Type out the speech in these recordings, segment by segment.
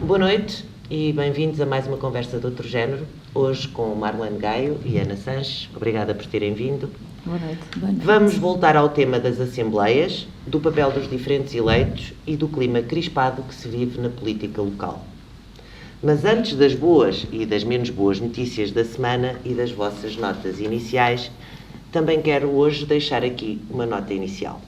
Boa noite e bem-vindos a mais uma conversa de outro género, hoje com Marlene Gaio e Ana Sanches. Obrigada por terem vindo. Boa noite. Boa noite. Vamos voltar ao tema das assembleias, do papel dos diferentes eleitos e do clima crispado que se vive na política local. Mas antes das boas e das menos boas notícias da semana e das vossas notas iniciais, também quero hoje deixar aqui uma nota inicial.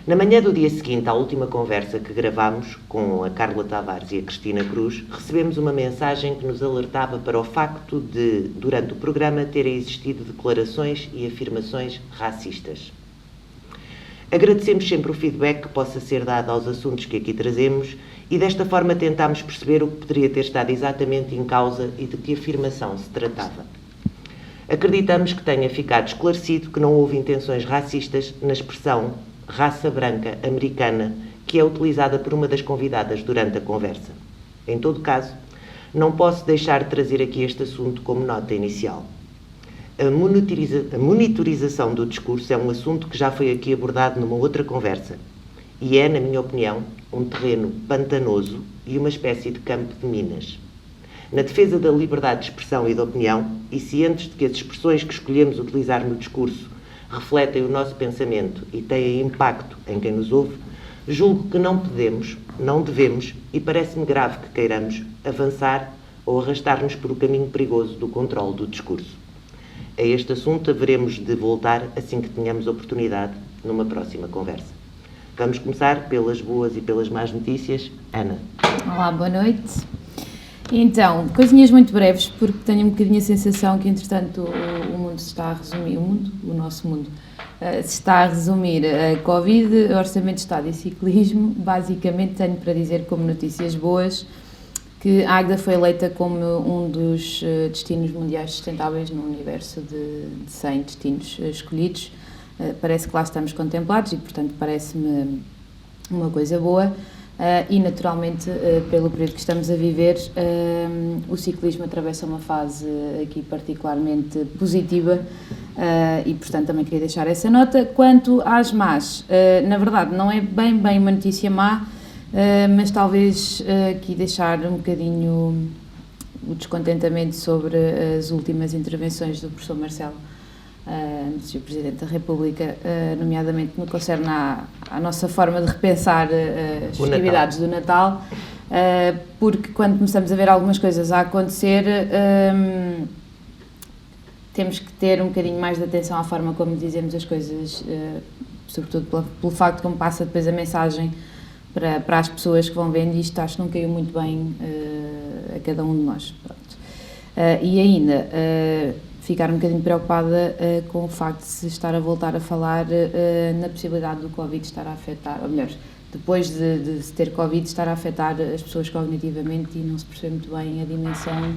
Na manhã do dia seguinte à última conversa que gravámos com a Carla Tavares e a Cristina Cruz, recebemos uma mensagem que nos alertava para o facto de, durante o programa, terem existido declarações e afirmações racistas. Agradecemos sempre o feedback que possa ser dado aos assuntos que aqui trazemos e desta forma tentámos perceber o que poderia ter estado exatamente em causa e de que afirmação se tratava. Acreditamos que tenha ficado esclarecido que não houve intenções racistas na expressão raça branca americana, que é utilizada por uma das convidadas durante a conversa. Em todo caso, não posso deixar de trazer aqui este assunto como nota inicial. A monitorização do discurso é um assunto que já foi aqui abordado numa outra conversa e é, na minha opinião, um terreno pantanoso e uma espécie de campo de minas. Na defesa da liberdade de expressão e de opinião, e cientes de que as expressões que escolhemos utilizar no discurso refletem o nosso pensamento e têm impacto em quem nos ouve, julgo que não podemos, não devemos, e parece-me grave que queiramos, avançar ou arrastar-nos por o caminho perigoso do controle do discurso. A este assunto haveremos de voltar assim que tenhamos oportunidade numa próxima conversa. Vamos começar pelas boas e pelas más notícias. Ana. Olá, boa noite. Então, coisinhas muito breves, porque tenho um bocadinho a sensação que, entretanto, o mundo se está a resumir, o nosso mundo, se está a resumir a Covid, Orçamento de Estado e Ciclismo. Basicamente, tenho para dizer como notícias boas que a Águeda foi eleita como um dos destinos mundiais sustentáveis no universo de 100 destinos escolhidos. Parece que lá estamos contemplados e, portanto, parece-me uma coisa boa. E, naturalmente, pelo período que estamos a viver, o ciclismo atravessa uma fase aqui particularmente positiva e, portanto, também queria deixar essa nota. Quanto às más, na verdade, não é bem uma notícia má, mas talvez aqui deixar um bocadinho o descontentamento sobre as últimas intervenções do professor Marcelo, Sr. Presidente da República, nomeadamente no que concerne à nossa forma de repensar as festividades do Natal, porque quando começamos a ver algumas coisas a acontecer, temos que ter um bocadinho mais de atenção à forma como dizemos as coisas, sobretudo pelo facto de como passa depois a mensagem para as pessoas que vão vendo isto. Acho que não caiu muito bem a cada um de nós. Pronto. E ainda ficar um bocadinho preocupada com o facto de se estar a voltar a falar na possibilidade do Covid estar a afetar, ou melhor, depois de se ter Covid, estar a afetar as pessoas cognitivamente e não se percebe muito bem a dimensão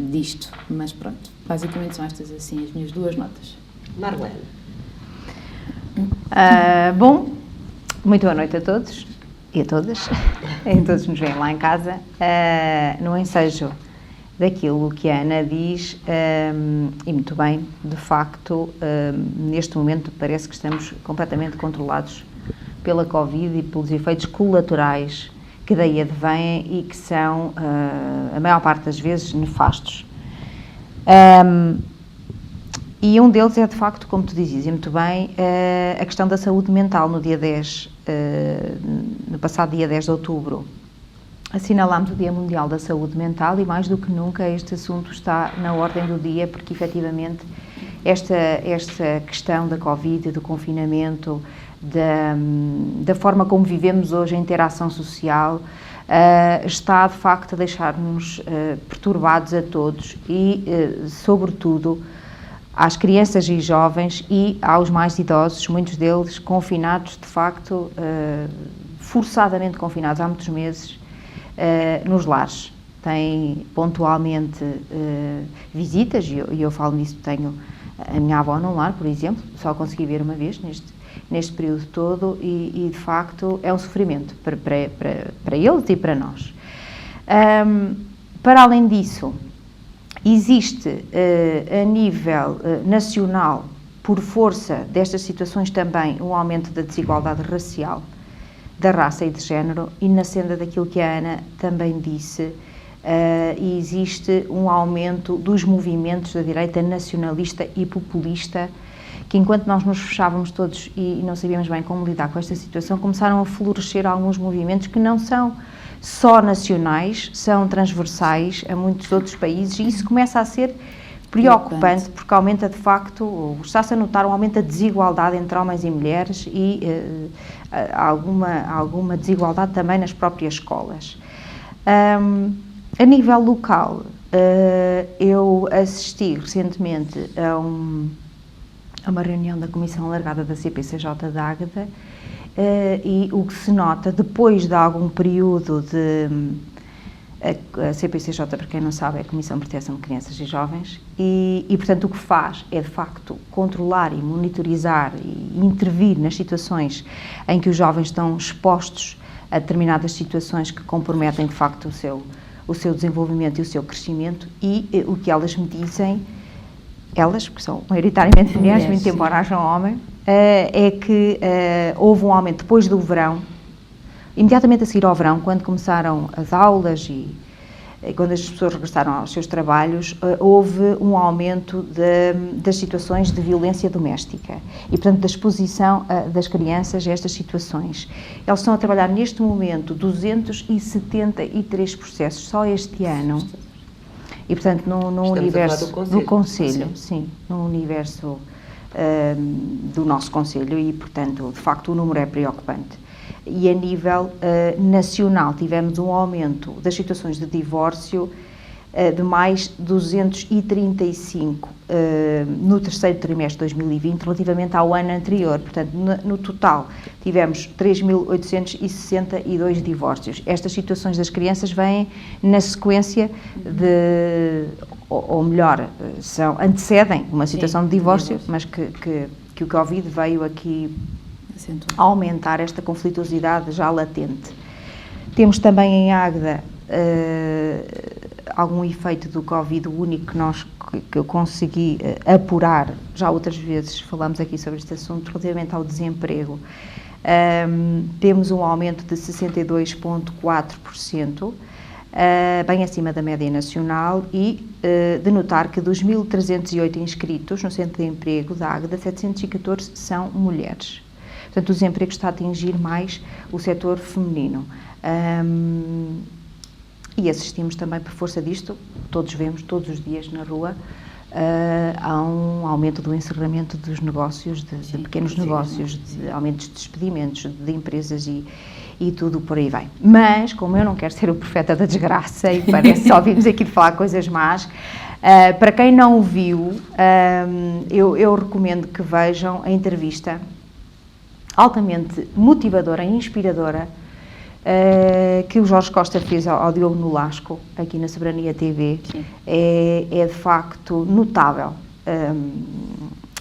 disto. Mas pronto, basicamente são estas assim as minhas duas notas. Marlene. Bom, muito boa noite a todos e a todas, e todos nos veem lá em casa, no ensejo daquilo que a Ana diz, e muito bem, de facto, neste momento parece que estamos completamente controlados pela Covid e pelos efeitos colaterais que daí advêm e que são, a maior parte das vezes, nefastos. E um deles é, de facto, como tu dizes, e muito bem, a questão da saúde mental. No dia 10, no passado dia 10 de outubro, assinalámos o Dia Mundial da Saúde Mental e, mais do que nunca, este assunto está na ordem do dia, porque, efetivamente, esta questão da Covid, do confinamento, da forma como vivemos hoje a interação social, está, de facto, a deixar-nos perturbados a todos e, sobretudo, às crianças e jovens e aos mais idosos, muitos deles confinados, de facto, forçadamente confinados há muitos meses, nos lares. Tem pontualmente visitas, e eu falo nisso, tenho a minha avó num lar, por exemplo, só consegui ver uma vez neste período todo e de facto é um sofrimento para eles e para nós. Para além disso, existe a nível nacional, por força destas situações também, um aumento da desigualdade racial da raça e de género, e na senda daquilo que a Ana também disse, existe um aumento dos movimentos da direita nacionalista e populista, que enquanto nós nos fechávamos todos e não sabíamos bem como lidar com esta situação, começaram a florescer alguns movimentos que não são só nacionais, são transversais a muitos outros países, e isso começa a ser preocupante, porque aumenta de facto, está-se a notar um aumento da desigualdade entre homens e mulheres e alguma desigualdade também nas próprias escolas. A nível local, eu assisti recentemente a uma reunião da Comissão Alargada da CPCJ de Águeda, e o que se nota, depois de algum período a CPCJ, para quem não sabe, é a Comissão de Proteção de Crianças e Jovens, e portanto o que faz é de facto controlar e monitorizar e intervir nas situações em que os jovens estão expostos a determinadas situações que comprometem de facto o seu desenvolvimento e o seu crescimento, e o que elas me dizem, elas, porque são maioritariamente mulheres, muito embora hajam homens, é que houve um aumento depois do verão, imediatamente a seguir ao verão, quando começaram as aulas e quando as pessoas regressaram aos seus trabalhos, houve um aumento das situações de violência doméstica e, portanto, da exposição das crianças a estas situações. Eles estão a trabalhar neste momento 273 processos só este ano. E, portanto, no universo do Conselho, sim, no universo do nosso Conselho, e, portanto, de facto, o número é preocupante. E a nível nacional tivemos um aumento das situações de divórcio de mais 235 no terceiro trimestre de 2020 relativamente ao ano anterior. Portanto, no total tivemos 3.862 divórcios. Estas situações das crianças vêm na sequência ou melhor, antecedem uma situação de divórcio, mas que o Covid veio aqui aumentar esta conflituosidade já latente. Temos também em Águeda algum efeito do Covid, o único que eu consegui apurar, já outras vezes falamos aqui sobre este assunto, relativamente ao desemprego. Temos um aumento de 62,4%, bem acima da média nacional, e de notar que dos 1.308 inscritos no Centro de Emprego da Águeda, 714 são mulheres. Portanto, o desemprego está a atingir mais o setor feminino. E assistimos também, por força disto, todos vemos, todos os dias na rua, há um aumento do encerramento dos negócios, de pequenos negócios, de aumentos de despedimentos de empresas e tudo por aí vai. Mas, como eu não quero ser o profeta da desgraça e parece só vimos aqui de falar coisas más, para quem não o viu, eu recomendo que vejam a entrevista altamente motivadora e inspiradora que o Jorge Costa fez ao Diogo Nolasco, aqui na Soberania TV. É de facto notável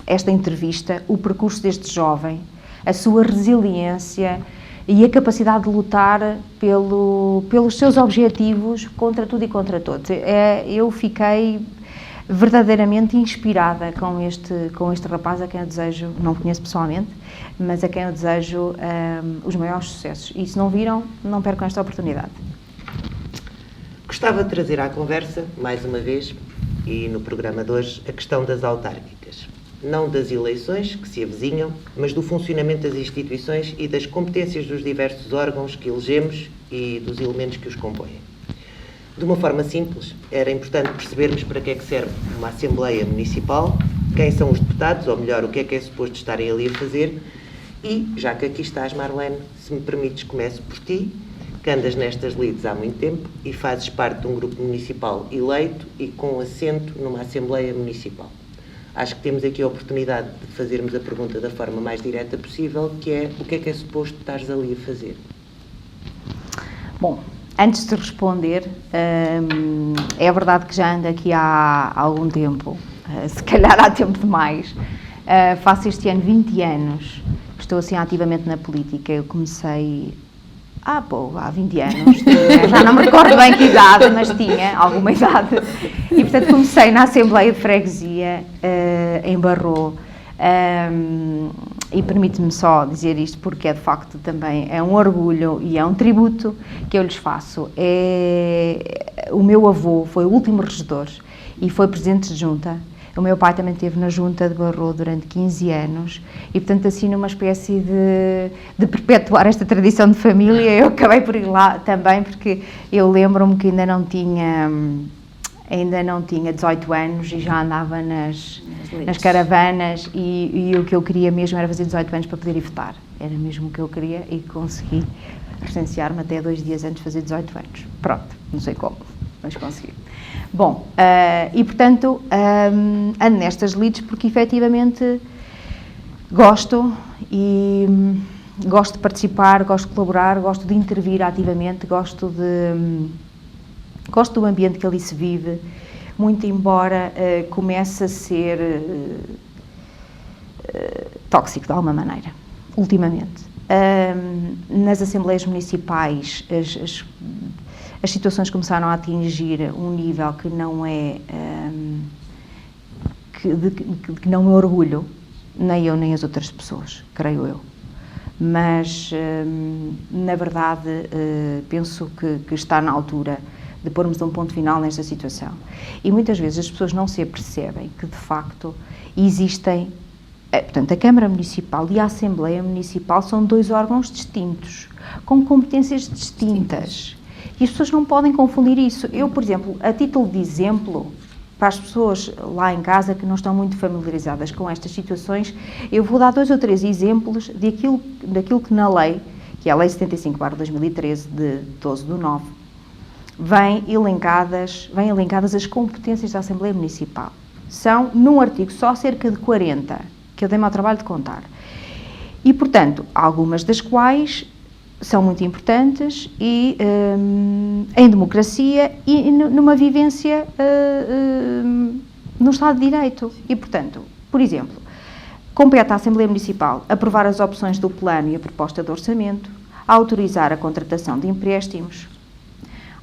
esta entrevista, o percurso deste jovem, a sua resiliência e a capacidade de lutar pelos seus objetivos contra tudo e contra todos. Eu fiquei verdadeiramente inspirada com este rapaz, a quem eu desejo, não conheço pessoalmente, mas a quem eu desejo os maiores sucessos. E se não viram, não percam esta oportunidade. Gostava de trazer à conversa, mais uma vez, e no programa de hoje, a questão das autárquicas. Não das eleições que se avizinham, mas do funcionamento das instituições e das competências dos diversos órgãos que elegemos e dos elementos que os compõem. De uma forma simples, era importante percebermos para que é que serve uma Assembleia Municipal, quem são os deputados, ou melhor, o que é suposto estarem ali a fazer, e, já que aqui estás, Marlene, se me permites, começo por ti, que andas nestas lides há muito tempo e fazes parte de um grupo municipal eleito e com assento numa Assembleia Municipal. Acho que temos aqui a oportunidade de fazermos a pergunta da forma mais direta possível, que é, o que é suposto estares ali a fazer? Bom, antes de responder, é verdade que já ando aqui há algum tempo, se calhar há tempo demais. Faço este ano 20 anos que estou assim ativamente na política. Eu comecei há 20 anos, já não me recordo bem que idade, mas tinha alguma idade. E portanto comecei na Assembleia de Freguesia, em Barro, E permite-me só dizer isto porque de facto também é um orgulho e é um tributo que eu lhes faço. O meu avô foi o último regedor e foi presidente de junta. O meu pai também esteve na junta de Barroso durante 15 anos e, portanto, assim, numa espécie de perpetuar esta tradição de família, eu acabei por ir lá também, porque eu lembro-me que ainda não tinha 18 anos e já andava nas caravanas e o que eu queria mesmo era fazer 18 anos para poder ir votar. Era mesmo o que eu queria e consegui recensear-me até 2 dias antes de fazer 18 anos. Pronto, não sei como, mas consegui. Bom, e portanto, ando nestas lides porque efetivamente gosto de participar, gosto de colaborar, gosto de intervir ativamente, gosto do ambiente que ali se vive, muito embora comece a ser tóxico de alguma maneira, ultimamente. Nas assembleias municipais, as situações começaram a atingir um nível que não é que não me orgulho, nem eu nem as outras pessoas, creio eu. Mas, na verdade, penso que está na altura de pormos um ponto final nesta situação. E muitas vezes as pessoas não se apercebem que, de facto, existem... Portanto, a Câmara Municipal e a Assembleia Municipal são 2 órgãos distintos, com competências distintas. E as pessoas não podem confundir isso. Eu, por exemplo, a título de exemplo, para as pessoas lá em casa que não estão muito familiarizadas com estas situações, eu vou dar 2 ou 3 exemplos daquilo que na lei, que é a Lei 75/2013, de 12/9, vêm elencadas as competências da Assembleia Municipal. São, num artigo, só cerca de 40, que eu dei-me ao trabalho de contar. E, portanto, algumas das quais são muito importantes e em democracia e numa vivência no Estado de Direito. E, portanto, por exemplo, compete à Assembleia Municipal aprovar as opções do plano e a proposta de orçamento, autorizar a contratação de empréstimos,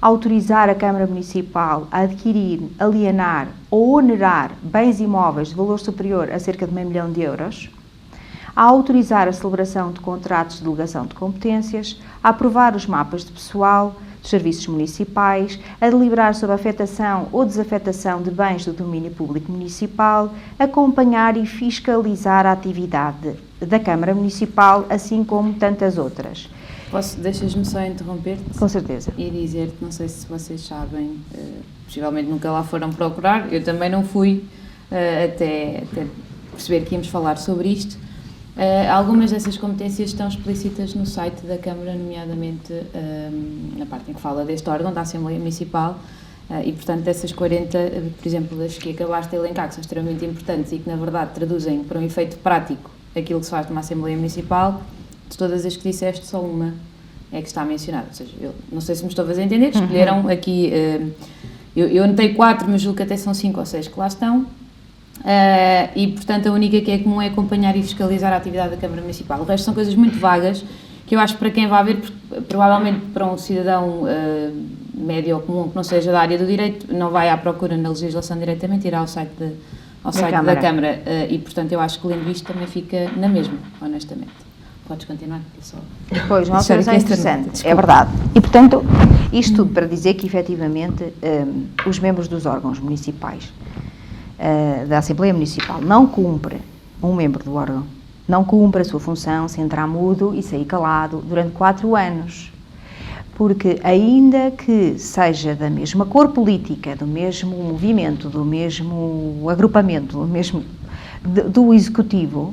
autorizar a Câmara Municipal a adquirir, alienar ou onerar bens imóveis de valor superior a cerca de €500 mil, a autorizar a celebração de contratos de delegação de competências, a aprovar os mapas de pessoal dos serviços municipais, a deliberar sobre a afetação ou desafetação de bens do domínio público municipal, acompanhar e fiscalizar a atividade da Câmara Municipal, assim como tantas outras. Deixas-me só interromper-te? Com certeza. E dizer-te, não sei se vocês sabem, possivelmente nunca lá foram procurar, eu também não fui, até perceber que íamos falar sobre isto. Algumas dessas competências estão explícitas no site da Câmara, nomeadamente na parte em que fala deste órgão, da Assembleia Municipal, e portanto dessas 40, por exemplo, das que acabaste de elencar, que são extremamente importantes e que na verdade traduzem para um efeito prático aquilo que se faz numa Assembleia Municipal, de todas as que disseste, só uma é que está mencionada. Ou seja, eu não sei se me estou a fazer entender, escolheram aqui, eu anotei 4, mas julgo que até são 5 ou 6 que lá estão. E portanto a única que é comum é acompanhar e fiscalizar a atividade da Câmara Municipal. O resto são coisas muito vagas que eu acho que para quem vai ver, provavelmente para um cidadão médio ou comum que não seja da área do direito, não vai à procura na legislação diretamente, irá ao site da Câmara, e portanto eu acho que lendo isto também fica na mesma, honestamente. Podes continuar, pessoal. Pois, uma observação interessante, é verdade. E, portanto, isto tudo para dizer que, efetivamente, os membros dos órgãos municipais, da Assembleia Municipal, não cumpre, um membro do órgão, não cumpre a sua função se entrar mudo e sair calado durante 4 anos. Porque, ainda que seja da mesma cor política, do mesmo movimento, do mesmo agrupamento, do executivo,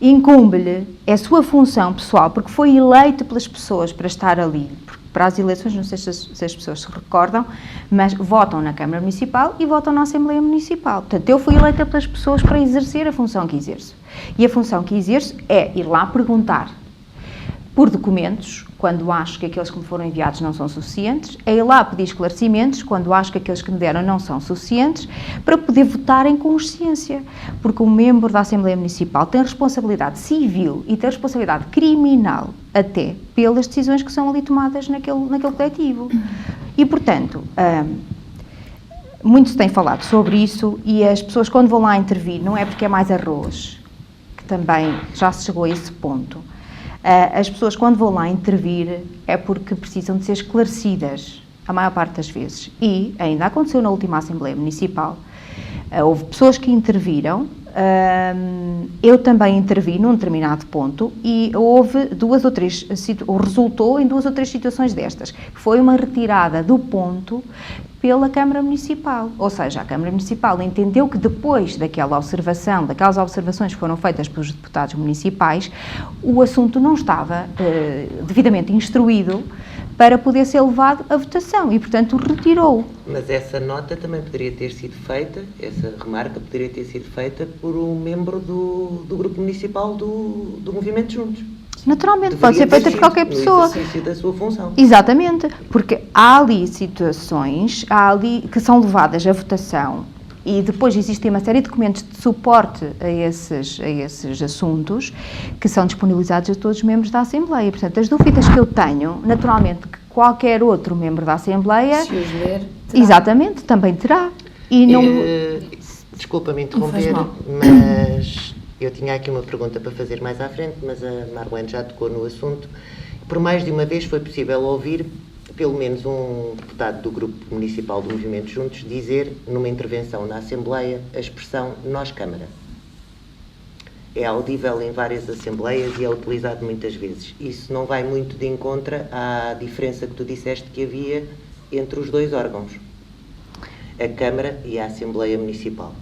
incumbe-lhe, é a sua função pessoal, porque foi eleito pelas pessoas para estar ali, para as eleições, não sei se as pessoas se recordam, mas votam na Câmara Municipal e votam na Assembleia Municipal. Portanto, eu fui eleita pelas pessoas para exercer a função que exerço. E a função que exerço é ir lá perguntar por documentos, quando acho que aqueles que me foram enviados não são suficientes, é ir lá pedir esclarecimentos, quando acho que aqueles que me deram não são suficientes, para poder votar em consciência. Porque o membro da Assembleia Municipal tem responsabilidade civil e tem responsabilidade criminal, até pelas decisões que são ali tomadas naquele coletivo. E, portanto, muito se tem falado sobre isso e as pessoas, quando vão lá intervir, não é porque é mais arroz, também já se chegou a esse ponto. As pessoas, quando vão lá intervir, é porque precisam de ser esclarecidas, a maior parte das vezes. E ainda aconteceu na última Assembleia Municipal, houve pessoas que interviram, eu também intervi num determinado ponto e houve resultou em 2 ou 3 situações destas, que foi uma retirada do ponto pela Câmara Municipal, ou seja, a Câmara Municipal entendeu que depois daquelas observações que foram feitas pelos deputados municipais, o assunto não estava devidamente instruído para poder ser levado à votação e, portanto, retirou. Mas essa nota também poderia ter sido feita, essa remarca poderia ter sido feita por um membro do grupo municipal do Movimento Juntos. Naturalmente, pode ser feita por qualquer pessoa. No exercício da sua função. Exatamente, porque há ali situações que são levadas à votação e depois existem uma série de documentos de suporte a esses assuntos que são disponibilizados a todos os membros da Assembleia. Portanto, as dúvidas que eu tenho, naturalmente, que qualquer outro membro da Assembleia... Se os ler, exatamente, também terá. E não... Desculpa-me interromper, mas eu tinha aqui uma pergunta para fazer mais à frente, mas a Marlene já tocou no assunto. Por mais de uma vez foi possível ouvir pelo menos um deputado do Grupo Municipal do Movimento Juntos dizer, numa intervenção na Assembleia, a expressão nós Câmara. É audível em várias Assembleias e é utilizado muitas vezes. Isso não vai muito de encontro à diferença que tu disseste que havia entre os 2 órgãos, a Câmara e a Assembleia Municipal.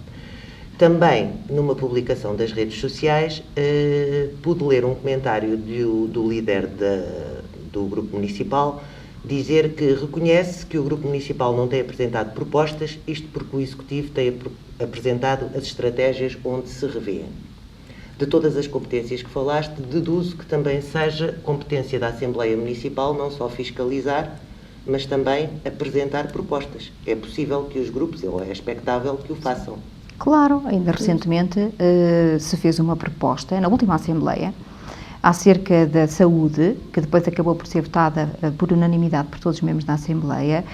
Também, numa publicação das redes sociais, pude ler um comentário do líder do Grupo Municipal dizer que reconhece que o Grupo Municipal não tem apresentado propostas, isto porque o Executivo tem apresentado as estratégias onde se revêem. De todas as competências que falaste, deduzo que também seja competência da Assembleia Municipal não só fiscalizar, mas também apresentar propostas. É possível que os grupos, ou é expectável que o façam. Claro, ainda recentemente se fez uma proposta, na última Assembleia, acerca da saúde, que depois acabou por ser votada por unanimidade por todos os membros da Assembleia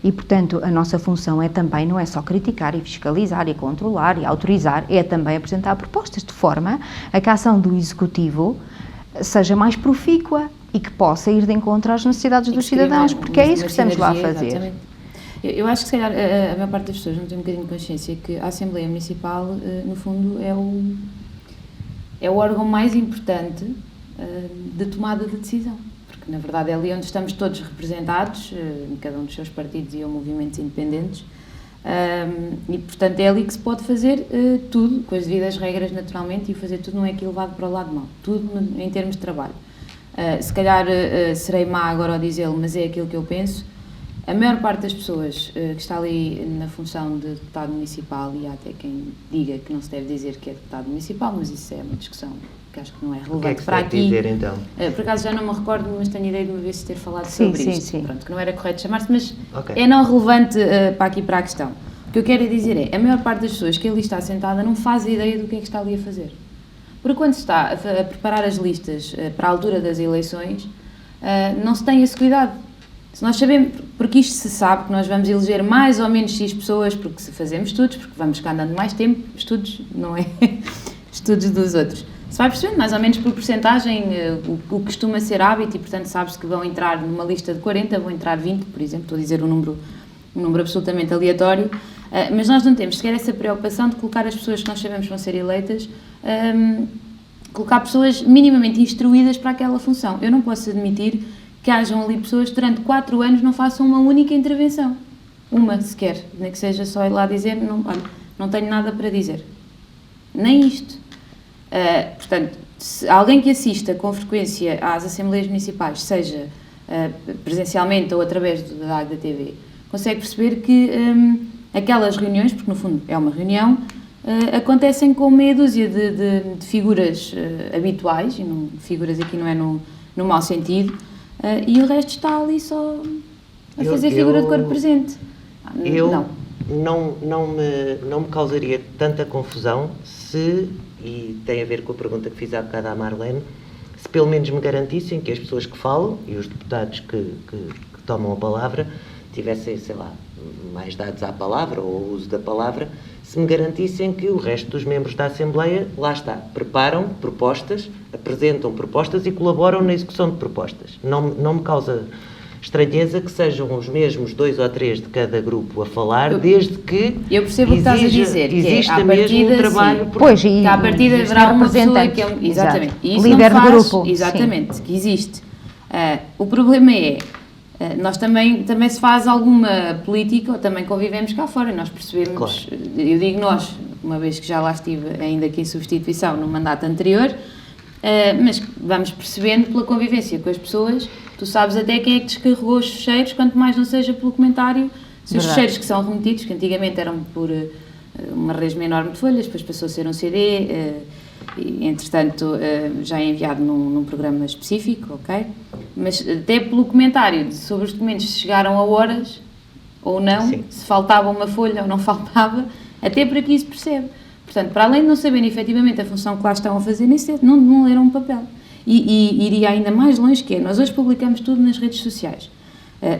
e, portanto, a nossa função é também, não é só criticar e fiscalizar e controlar e autorizar, é também apresentar propostas de forma a que a ação do Executivo seja mais profícua e que possa ir de encontro às necessidades dos cidadãos, porque é isso que estamos lá a fazer. Exatamente. Eu acho que, se calhar, a maior parte das pessoas não tem um bocadinho de consciência que a Assembleia Municipal, no fundo, é o órgão mais importante de tomada de decisão, porque na verdade é ali onde estamos todos representados, em cada um dos seus partidos e ou movimentos independentes, e portanto é ali que se pode fazer tudo, com as devidas regras naturalmente, e fazer tudo não é aquilo levado para o lado mau, tudo em termos de trabalho. Se calhar serei má agora ao dizê-lo, mas é aquilo que eu penso. A maior parte das pessoas que está ali na função de deputado municipal, e há até quem diga que não se deve dizer que é deputado municipal, mas isso é uma discussão que acho que não é relevante. O que é que se para deve aqui. Dizer, então? Por acaso já não me recordo, mas tenho ideia de uma vez ter falado sobre isto. Sim. Pronto, que não era correto chamar-se, mas Okay. é não relevante para aqui para a questão. O que eu quero dizer é, a maior parte das pessoas que ali está sentada não faz ideia do que é que está ali a fazer. Porque quando se está a preparar as listas para a altura das eleições, não se tem esse cuidado. Se nós sabemos, porque isto se sabe que nós vamos eleger mais ou menos X pessoas, porque se fazemos estudos, porque vamos ficar andando mais tempo, estudos, não é? Estudos dos outros. Se vai percebendo mais ou menos por porcentagem o que costuma ser hábito e, portanto, sabe-se que vão entrar numa lista de 40, vão entrar 20, por exemplo, estou a dizer um número absolutamente aleatório, mas nós não temos sequer essa preocupação de colocar as pessoas que nós sabemos vão ser eleitas, colocar pessoas minimamente instruídas para aquela função. Eu não posso admitir que hajam ali pessoas que durante 4 anos não façam uma única intervenção. Uma sequer. Nem que seja só ir lá dizer, não tenho nada para dizer. Nem isto. Portanto, se alguém que assista com frequência às Assembleias Municipais, seja presencialmente ou através da TV, consegue perceber que aquelas reuniões, porque no fundo é uma reunião, acontecem com meia dúzia de figuras habituais, e figuras aqui não é no mau sentido, e o resto está ali só a fazer figura de corpo presente. Não me causaria tanta confusão se, e tem a ver com a pergunta que fiz há bocado à Marlene, se pelo menos me garantissem que as pessoas que falam e os deputados que tomam a palavra tivessem, sei lá, mais dados à palavra ou ao uso da palavra, se me garantissem que o resto dos membros da Assembleia, lá está, preparam propostas, apresentam propostas e colaboram na execução de propostas. Não me causa estranheza que sejam os mesmos 2 ou 3 de cada grupo a falar, desde que eu percebo o que estás a dizer, que exista à mesmo partida, um trabalho... Pois, que à partida haverá uma pessoa que é exatamente, e isso líder não faz, do grupo, exatamente, que existe. O problema é, nós também se faz alguma política, ou também convivemos cá fora, nós percebemos, Claro. Eu digo nós, uma vez que já lá estive ainda aqui em substituição no mandato anterior, mas vamos percebendo pela convivência com as pessoas, tu sabes até quem é que descarregou os fecheiros, quanto mais não seja pelo comentário, se os fecheiros que são remetidos, que antigamente eram por uma resma enorme de folhas, depois passou a ser um CD, e, entretanto já é enviado num programa específico, ok? Mas até pelo comentário sobre os documentos se chegaram a horas ou não, Sim. se faltava uma folha ou não faltava, até por aqui se percebe. Portanto, para além de não saberem efetivamente a função que lá estão a fazer, nem sequer não leram um papel. E iria ainda mais longe, que é, nós hoje publicamos tudo nas redes sociais.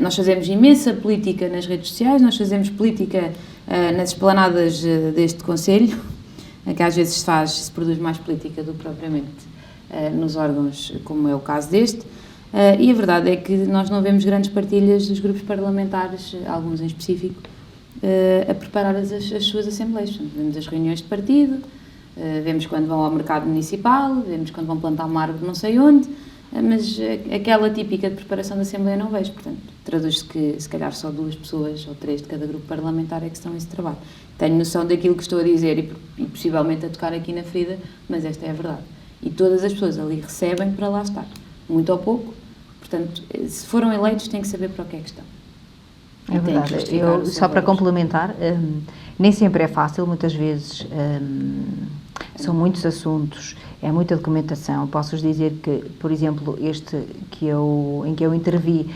Nós fazemos imensa política nas redes sociais, nós fazemos política nas esplanadas deste Conselho, que às vezes se produz mais política do que propriamente nos órgãos, como é o caso deste, e a verdade é que nós não vemos grandes partilhas dos grupos parlamentares, alguns em específico, a preparar as suas assembleias. Portanto, vemos as reuniões de partido, vemos quando vão ao mercado municipal, vemos quando vão plantar uma árvore não sei onde, mas aquela típica de preparação da Assembleia não vejo. Portanto, traduz-se que se calhar só 2 pessoas ou 3 de cada grupo parlamentar é que estão a esse trabalho. Tenho noção daquilo que estou a dizer e possivelmente a tocar aqui na ferida, mas esta é a verdade. E todas as pessoas ali recebem para lá estar, muito ou pouco. Portanto, se foram eleitos, têm que saber para o que é que estão. É verdade. Eu, só para complementar, nem sempre é fácil, muitas vezes são muitos assuntos, é muita documentação. Posso-vos dizer que, por exemplo, este em que eu intervi,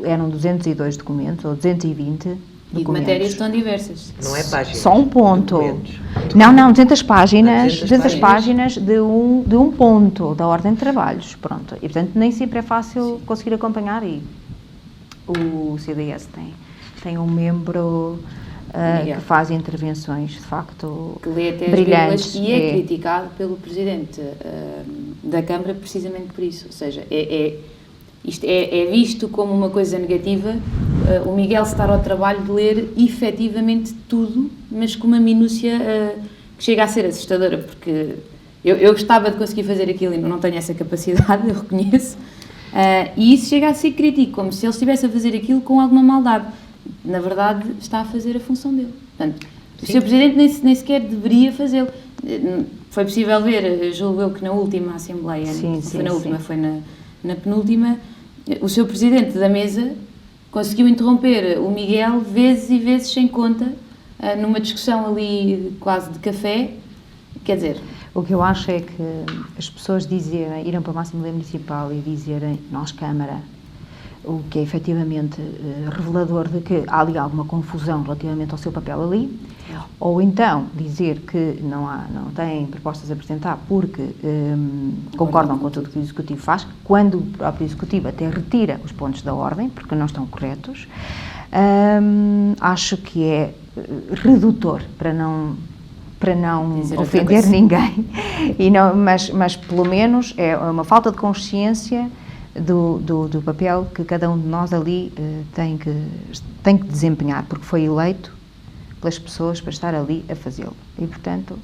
eram 202 documentos, ou 220 documentos. E de matérias tão diversas. Não é páginas. Só um ponto. Documentos. Não, 200 páginas, 200 páginas de um ponto da ordem de trabalhos. Pronto. E, portanto, nem sempre é fácil conseguir acompanhar e o CDS tem um membro que faz intervenções, de facto, que lê até brilhantes. As vírgulas, e é criticado pelo Presidente da Câmara precisamente por isso. Ou seja, isto é visto como uma coisa negativa, o Miguel se estar ao trabalho de ler efetivamente tudo, mas com uma minúcia que chega a ser assustadora, porque eu gostava de conseguir fazer aquilo e não tenho essa capacidade, eu reconheço, e isso chega a ser crítico, como se ele estivesse a fazer aquilo com alguma maldade. Na verdade, está a fazer a função dele. Portanto, o Sr. Presidente nem sequer deveria fazê-lo. Foi possível ver, julgo eu, que na última Assembleia, foi na penúltima, o Sr. Presidente da mesa conseguiu interromper o Miguel vezes e vezes sem conta, numa discussão ali quase de café. Quer dizer... O que eu acho é que as pessoas irem para uma Assembleia Municipal e dizerem, nós, Câmara, o que é efetivamente revelador de que há ali alguma confusão relativamente ao seu papel ali, ou então dizer que não têm propostas a apresentar porque concordam com tudo que o Executivo faz, quando o próprio Executivo até retira os pontos da ordem, porque não estão corretos, acho que é redutor para não ofender ninguém, mas pelo menos é uma falta de consciência do papel que cada um de nós ali tem que desempenhar, porque foi eleito pelas pessoas para estar ali a fazê-lo. E, portanto,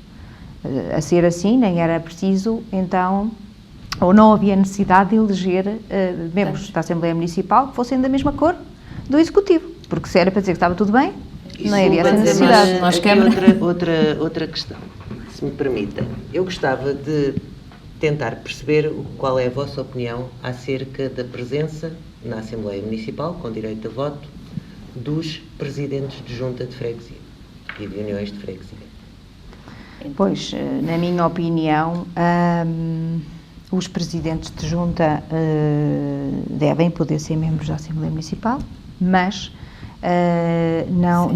a ser assim, nem era preciso, então, ou não havia necessidade de eleger membros da Assembleia Municipal que fossem da mesma cor do Executivo, porque se era para dizer que estava tudo bem, não havia essa necessidade. Mas aqui outra questão, se me permita. Eu gostava de tentar perceber qual é a vossa opinião acerca da presença na Assembleia Municipal, com direito a voto, dos presidentes de junta de freguesia e de uniões de freguesia. Pois, na minha opinião, os presidentes de junta devem poder ser membros da Assembleia Municipal, mas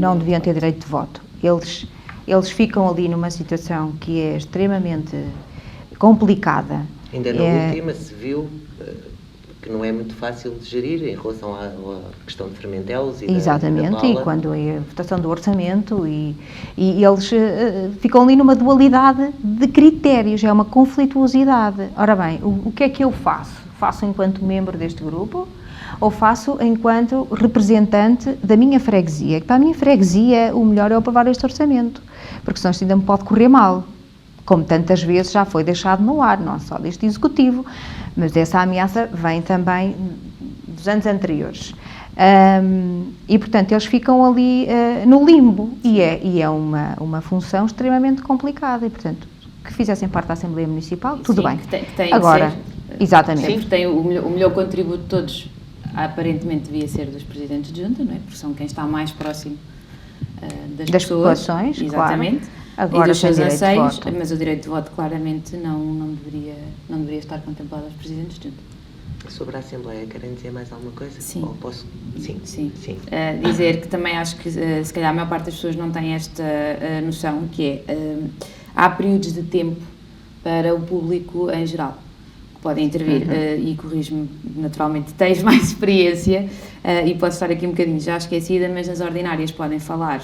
não deviam ter direito de voto. Eles ficam ali numa situação que é extremamente complicada. Ainda na última se viu que não é muito fácil de gerir em relação à questão de Fermentelos e Exatamente, da e quando é a votação do orçamento e eles ficam ali numa dualidade de critérios, é uma conflituosidade. Ora bem, o que é que eu faço? Faço enquanto membro deste grupo ou faço enquanto representante da minha freguesia? Para a minha freguesia o melhor é aprovar este orçamento, porque senão isto ainda me pode correr mal, como tantas vezes já foi deixado no ar, não só deste executivo, mas essa ameaça vem também dos anos anteriores. E, portanto, eles ficam ali no limbo e é uma função extremamente complicada e, portanto, que fizessem parte da Assembleia Municipal, tudo bem. Que tem agora, que ser, exatamente. Sempre tem o melhor contributo de todos, aparentemente devia ser dos presidentes de junta, não é? Porque são quem está mais próximo das pessoas. Populações, exatamente. Claro. Agora, e dos seus anseios, de mas o direito de voto claramente não deveria estar contemplado aos presidentes de junta. Sobre a Assembleia, querem dizer mais alguma coisa? Sim. Ou posso? Sim. Dizer que também acho que se calhar a maior parte das pessoas não tem esta noção, que é, há períodos de tempo para o público em geral, que podem intervir, e corrijo-me, naturalmente tens mais experiência, e posso estar aqui um bocadinho já esquecida, mas nas ordinárias podem falar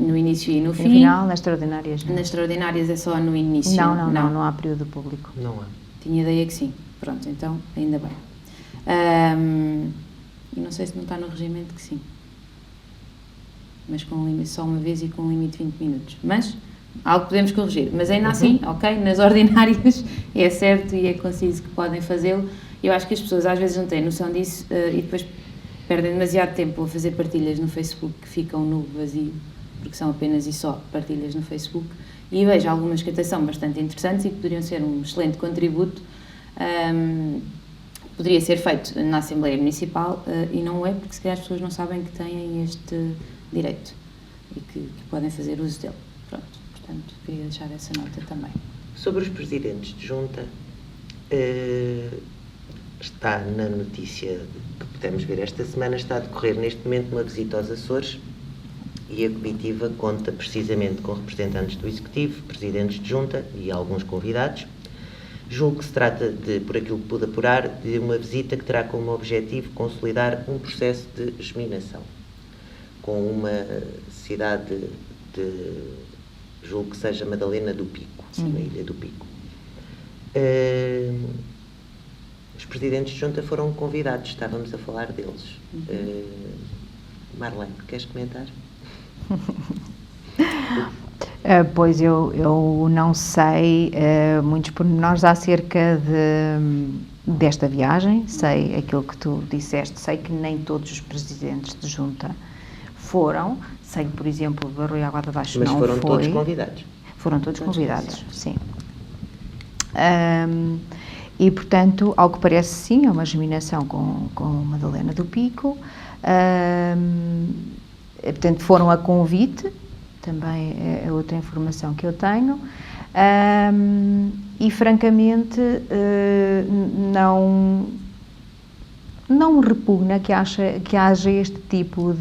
no início e no fim. No final, nas extraordinárias. Nas extraordinárias é só no início? Não há período público. Não há. Tinha ideia que sim. Pronto, então, ainda bem. E não sei se não está no regimento que sim. Mas com um limite só uma vez e com um limite de 20 minutos. Mas, algo podemos corrigir. Mas ainda assim, ok, nas ordinárias é certo e é conciso que podem fazê-lo. Eu acho que as pessoas às vezes não têm noção disso e depois perdem demasiado tempo a fazer partilhas no Facebook que ficam no vazio, porque são apenas e só partilhas no Facebook. E vejo algumas que até são bastante interessantes e que poderiam ser um excelente contributo. Poderia ser feito na Assembleia Municipal e não é, porque se calhar as pessoas não sabem que têm este direito e que podem fazer uso dele. Pronto, portanto, queria deixar essa nota também. Sobre os presidentes de junta, está na notícia que podemos ver esta semana, está a decorrer neste momento uma visita aos Açores e a comitiva conta precisamente com representantes do Executivo, presidentes de junta e alguns convidados. Julgo que se trata de, por aquilo que pude apurar, de uma visita que terá como objetivo consolidar um processo de germinação com uma cidade de, julgo que seja Madalena do Pico, na Ilha do Pico. Os presidentes de junta foram convidados, estávamos a falar deles. Marlene, queres comentar? Pois eu não sei muitos pormenores acerca desta viagem, sei aquilo que tu disseste, sei que nem todos os presidentes de junta foram, sei que, por exemplo, o Barroio Água de Baixo não foi. Mas foram todos convidados? Foram todos convidados, sim. E, portanto, ao que parece, sim, é uma germinação com Madalena do Pico. Portanto, foram a convite, também é outra informação que eu tenho, e francamente não me repugna que haja este tipo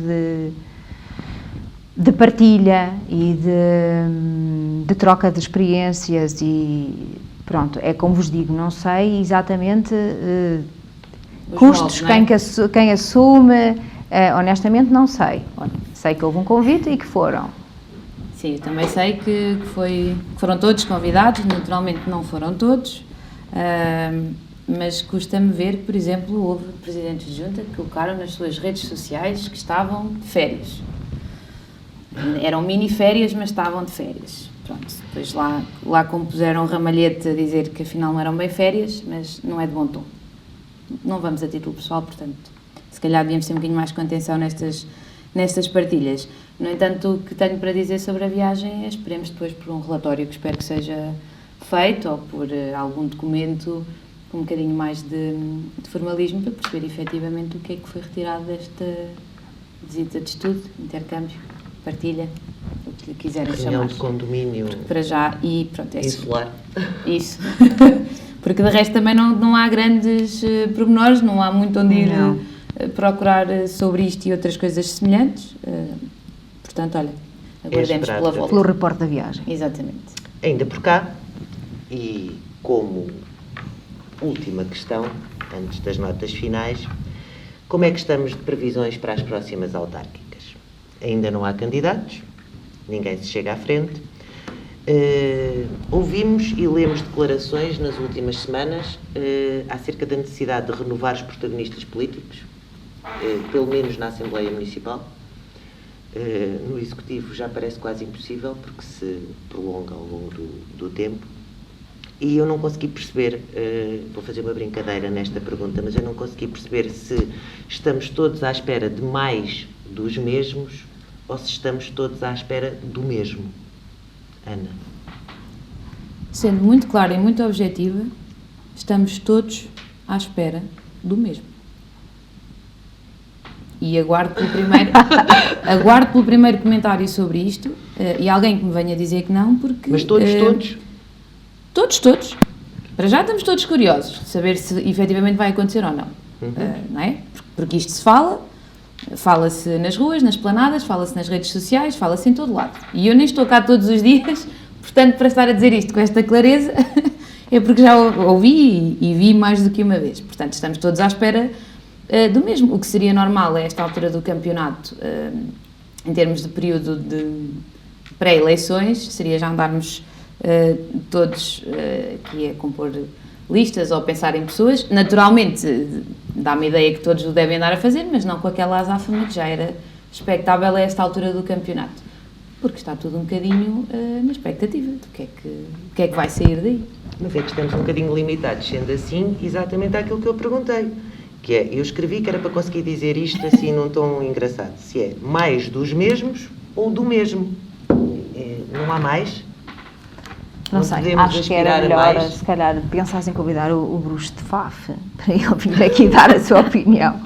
de partilha e de troca de experiências e pronto, é como vos digo, não sei exatamente custos, quem assume, honestamente não sei. Sei que houve um convite e que foram. Sim, eu também sei que foram todos convidados, naturalmente não foram todos, mas custa-me ver que, por exemplo, houve presidentes de junta que colocaram nas suas redes sociais que estavam de férias. Eram mini-férias, mas estavam de férias. Pronto, depois lá compuseram um ramalhete a dizer que afinal não eram bem férias, mas não é de bom tom. Não vamos a título pessoal, portanto, se calhar devíamos ter um bocadinho mais de contenção nestas partilhas. No entanto, o que tenho para dizer sobre a viagem é esperemos depois por um relatório que espero que seja feito ou por algum documento com um bocadinho mais de formalismo para perceber efetivamente o que é que foi retirado desta visita de estudo, intercâmbio, partilha, o que lhe quiserem chamar. Reunião de condomínio. Para já, e pronto, é insular. Isso. Porque de resto também não há grandes pormenores, não há muito onde ir procurar sobre isto e outras coisas semelhantes. Portanto, olha, aguardemos pela volta. Pelo reporte da viagem. Exatamente. Ainda por cá, e como última questão, antes das notas finais, como é que estamos de previsões para as próximas autárquicas? Ainda não há candidatos, ninguém se chega à frente. Ouvimos e lemos declarações nas últimas semanas acerca da necessidade de renovar os protagonistas políticos, pelo menos na Assembleia Municipal. No Executivo já parece quase impossível, porque se prolonga ao longo do tempo. E eu não consegui perceber, vou fazer uma brincadeira nesta pergunta, mas eu não consegui perceber se estamos todos à espera de mais dos mesmos ou se estamos todos à espera do mesmo. Ana. Sendo muito clara e muito objetiva, estamos todos à espera do mesmo. E aguardo pelo primeiro comentário sobre isto, e alguém que me venha dizer que não, porque... Mas todos? Todos. Para já estamos todos curiosos de saber se efetivamente vai acontecer ou não. Não é? Porque isto se fala-se nas ruas, nas planadas, fala-se nas redes sociais, fala-se em todo lado. E eu nem estou cá todos os dias, portanto, para estar a dizer isto com esta clareza, é porque já ouvi e vi mais do que uma vez. Portanto, estamos todos à espera do mesmo. O que seria normal a esta altura do campeonato, em termos de período de pré-eleições, seria já andarmos todos aqui a compor listas ou pensar em pessoas. Naturalmente, dá-me a ideia que todos o devem andar a fazer, mas não com aquela azáfama que já era expectável a esta altura do campeonato. Porque está tudo um bocadinho na expectativa do que é que vai sair daí. Mas é que estamos um bocadinho limitados, sendo assim, exatamente àquilo que eu perguntei. Que é, eu escrevi que era para conseguir dizer isto assim num tom engraçado. Se é mais dos mesmos ou do mesmo. Não há mais? Não sei, acho que era melhor, se calhar, pensares em convidar o Bruxo de Faf para ele vir aqui dar a sua opinião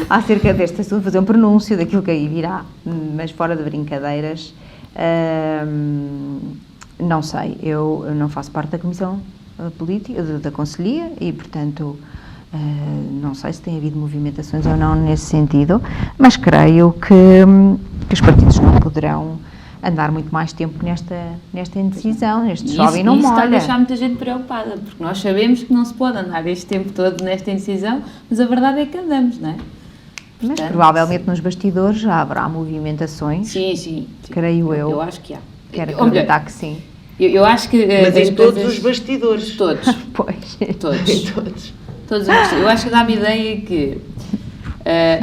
acerca deste assunto, fazer um pronúncio daquilo que aí virá, mas fora de brincadeiras, não sei, eu não faço parte da Comissão Política, da Conselhia, e, portanto, não sei se tem havido movimentações ou não nesse sentido, mas creio que os partidos não poderão andar muito mais tempo nesta indecisão, neste chove e não molha. Isso está a deixar muita gente preocupada, porque nós sabemos que não se pode andar este tempo todo nesta indecisão, mas a verdade é que andamos, não é? Portanto, mas provavelmente nos bastidores já haverá movimentações. Sim. Creio eu. Eu acho que há. Quero acreditar que sim. Eu acho que... Mas em todos os bastidores. Todos. Pois. Todos os bastidores. Eu acho que dá-me ideia que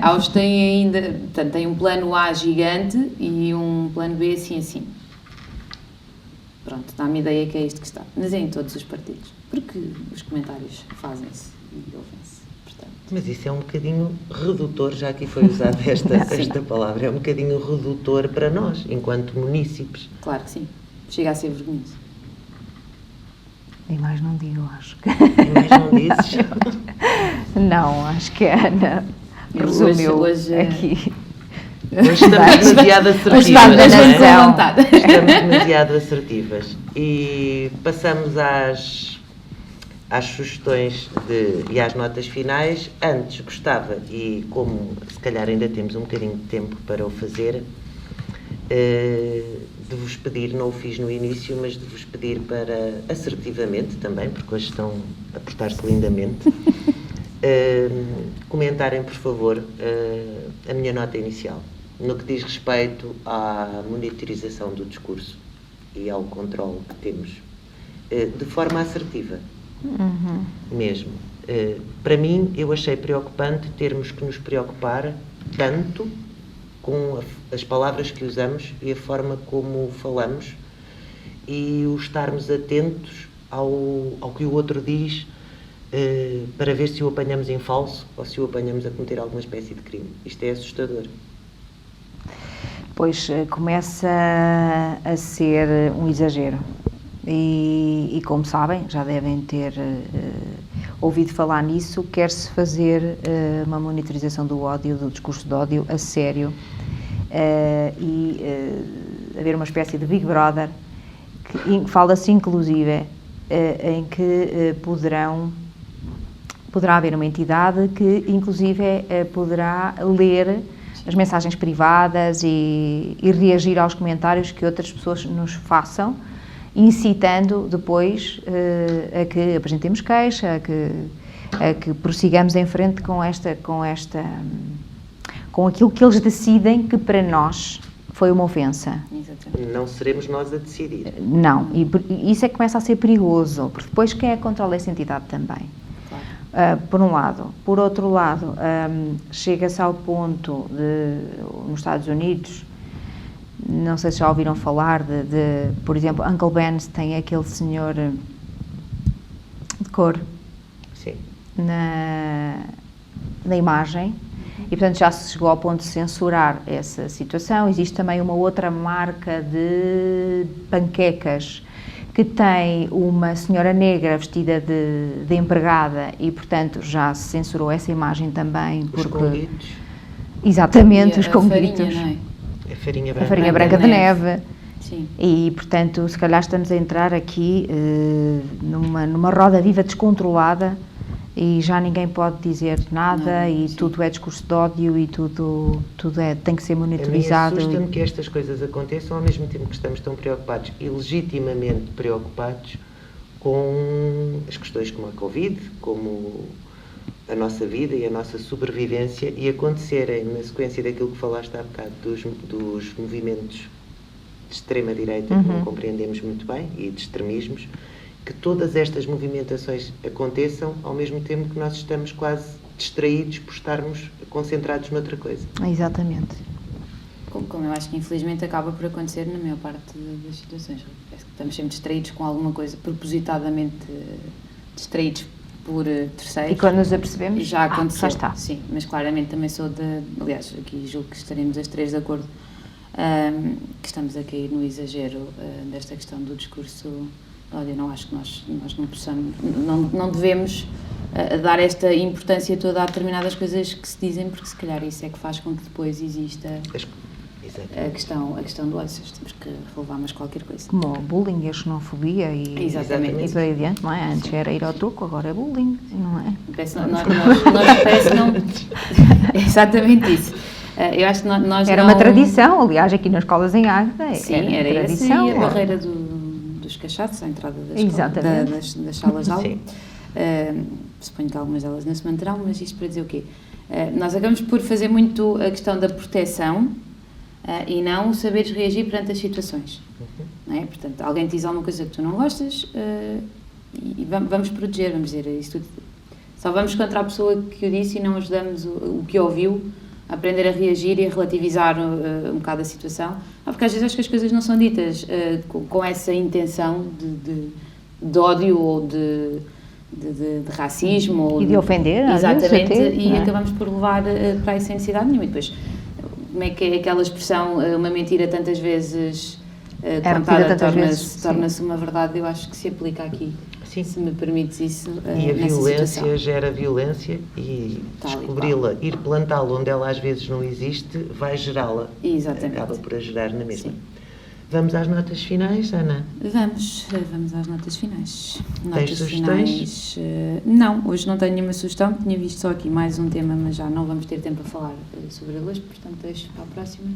a AUS tem ainda, portanto, tem um plano A gigante e um plano B assim. Pronto, dá-me ideia que é isto que está. Mas é em todos os partidos, porque os comentários fazem-se e ouvem-se, portanto. Mas isso é um bocadinho redutor, já aqui foi usada esta palavra, é um bocadinho redutor para nós, enquanto munícipes. Claro que sim, chega a ser vergonhoso. E mais não digo, acho que... E mais não dizes? Não, acho que a Ana resumiu hoje aqui. Hoje estamos demasiado assertivas. Estamos demasiado assertivas. E passamos às sugestões e às notas finais. Antes gostava, e como se calhar ainda temos um bocadinho de tempo para o fazer, de vos pedir, não o fiz no início, mas de vos pedir para, assertivamente também, porque hoje estão a portar-se lindamente, comentarem, por favor, a minha nota inicial, no que diz respeito à monitorização do discurso e ao controle que temos, de forma assertiva, mesmo. Para mim, eu achei preocupante termos que nos preocupar tanto com as palavras que usamos e a forma como falamos e o estarmos atentos ao que o outro diz, para ver se o apanhamos em falso ou se o apanhamos a cometer alguma espécie de crime. Isto é assustador. Pois começa a ser um exagero e como sabem, já devem ter ouvido falar nisso, quer-se fazer uma monitorização do ódio, do discurso de ódio a sério, e haver uma espécie de Big Brother, que fala-se inclusive em que poderá haver uma entidade que inclusive poderá ler as mensagens privadas e reagir aos comentários que outras pessoas nos façam, incitando depois a que apresentemos queixa, a que prossigamos em frente com aquilo que eles decidem que para nós foi uma ofensa. Exatamente. Não seremos nós a decidir. Não, e isso é que começa a ser perigoso, porque depois quem é que controla essa entidade também? Claro. Por um lado. Por outro lado, chega-se ao ponto nos Estados Unidos, não sei se já ouviram falar por exemplo, Uncle Ben's tem aquele senhor de cor Sim. na imagem, e portanto já se chegou ao ponto de censurar essa situação. Existe também uma outra marca de panquecas que tem uma senhora negra vestida de empregada e portanto já se censurou essa imagem também. Os conguitos. Exatamente, E os a conguitos. farinha, não é? A farinha A branca. farinha branca de neve. Sim. E, portanto, se calhar estamos a entrar aqui numa roda viva descontrolada e já ninguém pode dizer nada e sim. tudo é discurso de ódio e tudo tem que ser A mim monitorizado. assusta-me que estas coisas aconteçam ao mesmo tempo que estamos tão preocupados e legitimamente preocupados com as questões como a Covid, como a nossa vida e a nossa sobrevivência, e acontecerem na sequência daquilo que falaste há bocado dos movimentos de extrema-direita, que não compreendemos muito bem, e de extremismos, que todas estas movimentações aconteçam ao mesmo tempo que nós estamos quase distraídos por estarmos concentrados noutra coisa. Exatamente. Como eu acho que infelizmente acaba por acontecer na maior parte das situações. Parece que estamos sempre distraídos com alguma coisa, propositadamente distraídos por terceiros. E quando nos apercebemos, Já aconteceu, já está. sim, mas claramente também sou aliás, aqui julgo que estaremos as três de acordo, que estamos a cair no exagero desta questão do discurso de ódio. Não acho que nós não possamos, não devemos dar esta importância toda a determinadas coisas que se dizem, porque se calhar isso é que faz com que depois exista a questão do ódio. Temos que relevar mais qualquer coisa. Como o bullying, a xenofobia e Exatamente. por aí adiante, não é? Antes era ir ao troco, agora é bullying, não é? Parece nós parece não... Exatamente isso. Eu acho que nós era uma tradição, aliás, aqui nas escolas em Águeda. Sim, era tradição. E a barreira dos cachaços à entrada das salas de aula. Suponho que algumas delas não se manterão, mas isto para dizer o quê? Nós acabamos por fazer muito a questão da proteção e não saberes reagir perante as situações. Não é? Portanto, alguém te diz alguma coisa que tu não gostas e vamos proteger, vamos dizer, isso tudo. Só vamos contra a pessoa que o disse e não ajudamos o que ouviu a aprender a reagir e a relativizar um bocado a situação. Porque às vezes acho que as coisas não são ditas com essa intenção de ódio ou de racismo. E de ofender, exatamente, vezes, e acabamos por levar para isso sem necessidade nenhuma. E depois, como é que é aquela expressão, uma mentira tantas vezes contada torna-se uma verdade? Eu acho que se aplica aqui. Sim. Se me permites isso, e a violência situação. gera violência e descobri-la, ir plantá-la onde ela às vezes não existe, vai gerá-la. Exatamente. Acaba por a gerar na mesma. Sim. Vamos às notas finais, Ana? Vamos às notas finais. Tens sugestões? Não, hoje não tenho nenhuma sugestão, tinha visto só aqui mais um tema, mas já não vamos ter tempo a falar sobre ele hoje, portanto deixo para a próxima.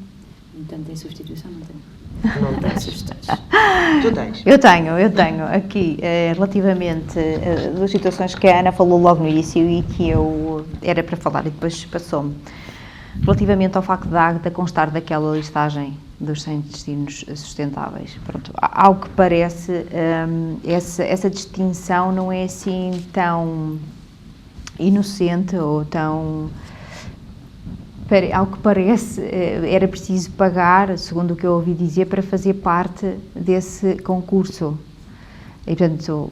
Entanto, em substituição não tenho. Não tenho sugestões. Tu tens? Eu tenho aqui relativamente duas situações que a Ana falou logo no início e que eu era para falar e depois passou-me. Relativamente ao facto da Águeda constar daquela listagem dos 100 destinos sustentáveis. Pronto, ao que parece, essa distinção não é assim tão inocente ou tão... Ao que parece, era preciso pagar, segundo o que eu ouvi dizer, para fazer parte desse concurso. E, portanto,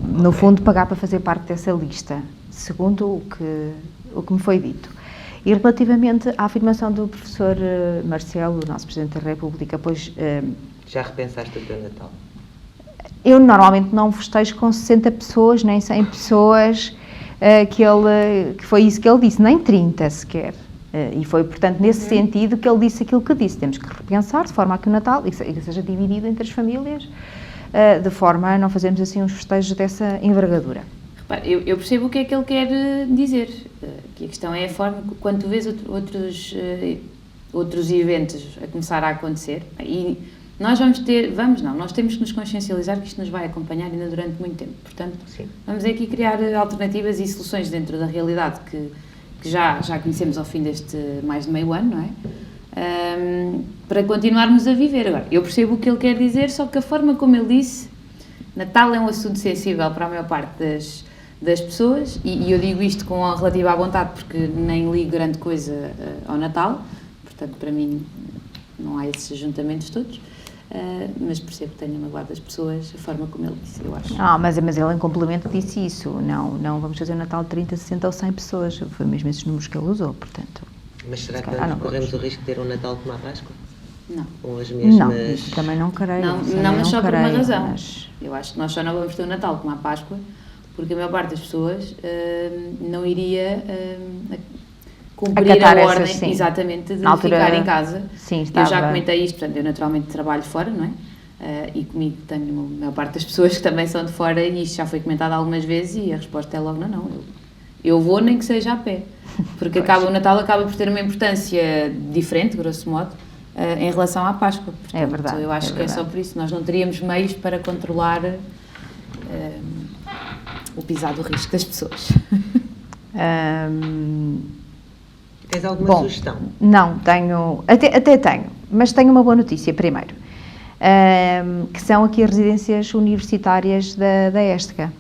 no fundo, pagar para fazer parte dessa lista, segundo o que me foi dito. E relativamente à afirmação do professor Marcelo, nosso Presidente da República, pois... Já repensaste o teu Natal? Eu normalmente não festejo com 60 pessoas, nem 100 pessoas, que foi isso que ele disse, nem 30 sequer. E foi, portanto, nesse sentido que ele disse aquilo que disse. Temos que repensar de forma a que o Natal seja dividido entre as famílias, de forma a não fazermos assim uns festejos dessa envergadura. Repare, eu percebo o que é que ele quer dizer, que a questão é a forma, quando tu vês outros eventos a começar a acontecer, e nós nós temos que nos consciencializar que isto nos vai acompanhar ainda durante muito tempo. Portanto, Sim. vamos aqui criar alternativas e soluções dentro da realidade que já conhecemos ao fim deste mais de meio ano, não é? Para continuarmos a viver. Agora, eu percebo o que ele quer dizer, só que a forma como ele disse, Natal é um assunto sensível para a maior parte das pessoas, e eu digo isto com relativa à vontade porque nem ligo grande coisa ao Natal, portanto, para mim não há esses ajuntamentos todos, mas percebo que tenha magoado as pessoas a forma como ele disse, eu acho. Mas ele em complemento disse isso, não vamos fazer um Natal de 30, 60 ou 100 pessoas, foi mesmo esses números que ele usou, portanto... Mas será que não corremos o risco de ter um Natal como a Páscoa? Não. Com as mesmas... Não, isso também não creio. Não, mas só por uma razão. Eu acho que nós só não vamos ter o Natal como a Páscoa, porque a maior parte das pessoas não iria cumprir a ordem, exatamente, de ficar em casa. Sim, eu já comentei isto, portanto, eu naturalmente trabalho fora, não é? E comigo tenho a maior parte das pessoas que também são de fora, e isto já foi comentado algumas vezes, e a resposta é logo não. Eu vou nem que seja a pé, porque o Natal acaba por ter uma importância diferente, grosso modo, em relação à Páscoa. Portanto, é verdade. Eu acho que é só por isso. Nós não teríamos meios para controlar o pisar do risco das pessoas. Tens alguma sugestão? Não, tenho... Até tenho, mas tenho uma boa notícia primeiro. Que são aqui as residências universitárias da ESTCA.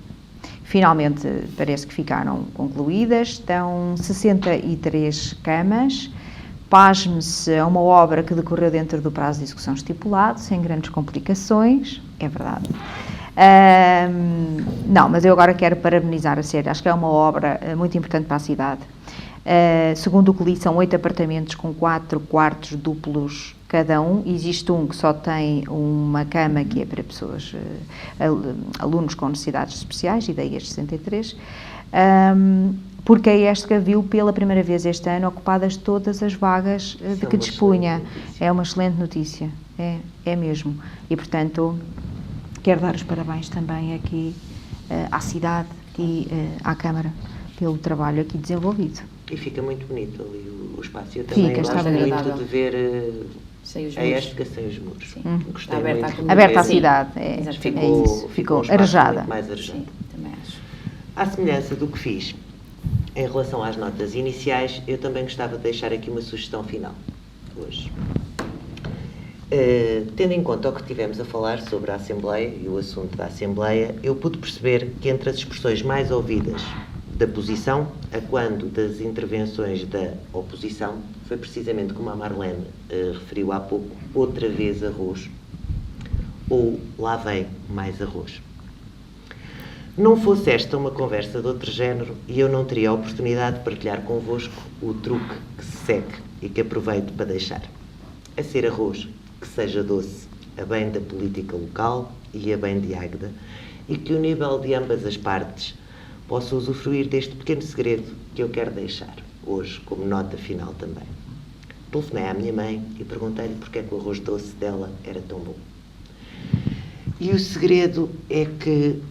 Finalmente, parece que ficaram concluídas, estão 63 camas, pasme-se, é uma obra que decorreu dentro do prazo de execução estipulado, sem grandes complicações, é verdade. Não, mas eu agora quero parabenizar a sério, acho que é uma obra muito importante para a cidade. Segundo o que li, são 8 apartamentos com 4 quartos duplos cada um. Existe um que só tem uma cama, que é para pessoas, alunos com necessidades especiais, e daí as 63, porque a ESTCA viu pela primeira vez este ano ocupadas todas as vagas de que dispunha. É uma excelente notícia, é mesmo. E, portanto, quero dar os parabéns também aqui à cidade e à Câmara pelo trabalho aqui desenvolvido. E fica muito bonito ali o espaço. Eu também gosto muito de ver a ESTCA sem os muros. Gostei muito. Aberta à cidade, ficou arejada. Mais arejada. Sim, também acho. À semelhança do que fiz em relação às notas iniciais, eu também gostava de deixar aqui uma sugestão final, hoje. Tendo em conta o que tivemos a falar sobre a Assembleia e o assunto da Assembleia, eu pude perceber que entre as expressões mais ouvidas da posição, a quando das intervenções da oposição, foi precisamente como a Marlene referiu há pouco, outra vez arroz, ou lá vem mais arroz. Não fosse esta uma conversa de outro género, e eu não teria a oportunidade de partilhar convosco o truque que se segue e que aproveito para deixar. A ser arroz que seja doce, a bem da política local e a bem de Águeda, e que o nível de ambas as partes possa usufruir deste pequeno segredo que eu quero deixar, hoje, como nota final também. Telefonei à minha mãe e perguntei-lhe porque é que o arroz doce dela era tão bom. E o segredo é que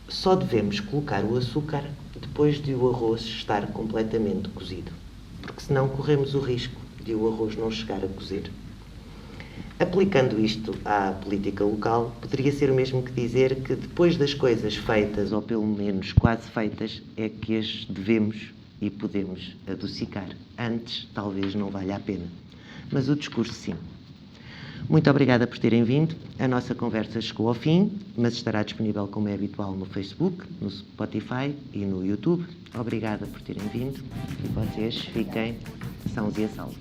só devemos colocar o açúcar depois de o arroz estar completamente cozido, porque senão corremos o risco de o arroz não chegar a cozer. Aplicando isto à política local, poderia ser o mesmo que dizer que depois das coisas feitas, ou pelo menos quase feitas, é que as devemos e podemos adocicar. Antes, talvez não valha a pena. Mas o discurso, sim. Muito obrigada por terem vindo. A nossa conversa chegou ao fim, mas estará disponível, como é habitual, no Facebook, no Spotify e no YouTube. Obrigada por terem vindo e vocês fiquem sãos e a salvo.